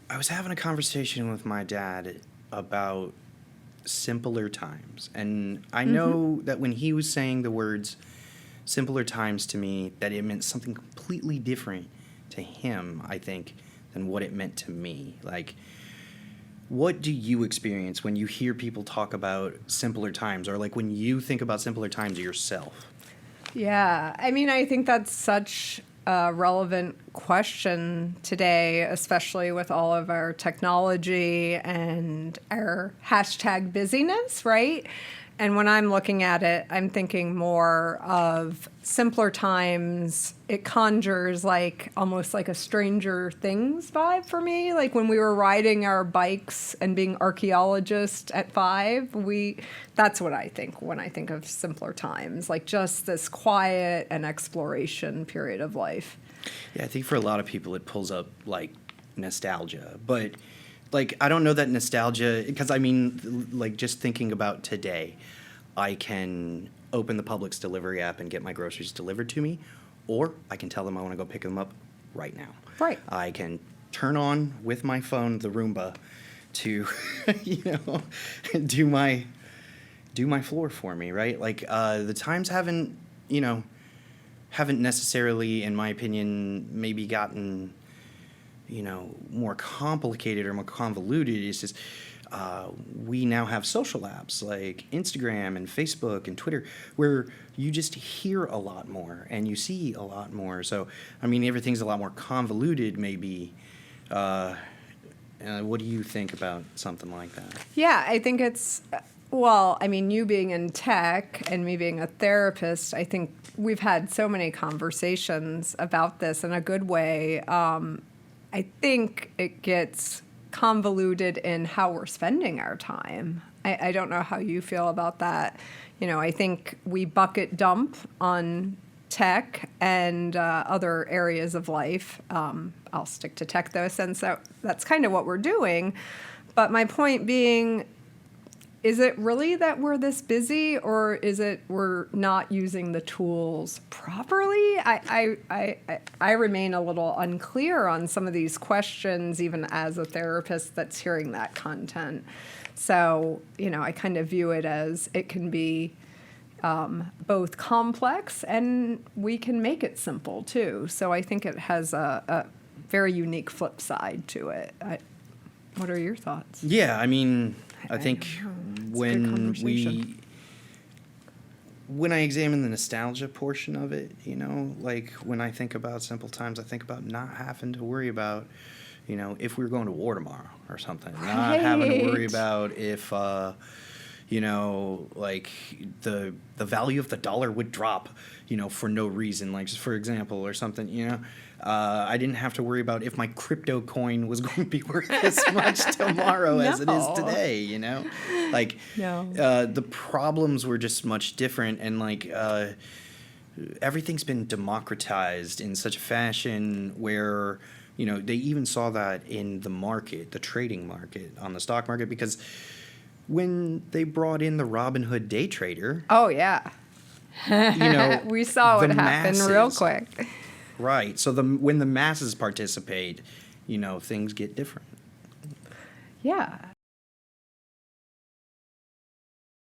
I was having a conversation with my dad about simpler times. And I know that when he was saying the words simpler times to me, that it meant something completely different to him, I think, than what it meant to me. Like, what do you experience when you hear people talk about simpler times, or like when you think about simpler times yourself? Yeah, I mean, I think that's such a relevant question today, especially with all of our technology and our hashtag busyness, right? And when I'm looking at it, I'm thinking more of simpler times. It conjures like almost like a Stranger Things vibe for me. Like when we were riding our bikes and being archaeologists at 5, that's what I think when I think of simpler times, like just this quiet and exploration period of life. Yeah, I think for a lot of people it pulls up like nostalgia, but like I don't know that nostalgia, because I mean, like just thinking about today, I can open the Publix delivery app and get my groceries delivered to me, or I can tell them I want to go pick them up right now. Right. I can turn on with my phone the Roomba to, do my floor for me, right? Like the times haven't necessarily, in my opinion, maybe gotten more complicated or more convoluted. It's just we now have social apps like Instagram and Facebook and Twitter where you just hear a lot more and you see a lot more. So, I mean, everything's a lot more convoluted, maybe. What do you think about something like that? Yeah, I think well, I mean, you being in tech and me being a therapist, I think we've had so many conversations about this in a good way. I think it gets convoluted in how we're spending our time. I don't know how you feel about that. I think we bucket dump on tech and other areas of life. I'll stick to tech, though, since that's kind of what we're doing. But my point being, is it really that we're this busy, or is it we're not using the tools properly? I remain a little unclear on some of these questions, even as a therapist that's hearing that content. So, I kind of view it as it can be both complex and we can make it simple too. So I think it has a very unique flip side to it. What are your thoughts? Yeah, I mean, I think when I examine the nostalgia portion of it, like when I think about simple times, I think about not having to worry about, if we were going to war tomorrow or something. Right. Not having to worry about if, like the value of the dollar would drop, for no reason, like just for example or something, I didn't have to worry about if my crypto coin was going to be worth as much tomorrow as it is today, Like, no. The problems were just much different, and like everything's been democratized in such a fashion where, they even saw that in the market, the trading market, on the stock market, because when they brought in the Robinhood day trader. Oh, yeah. We saw it happen real quick. Right. So when the masses participate, things get different. Yeah.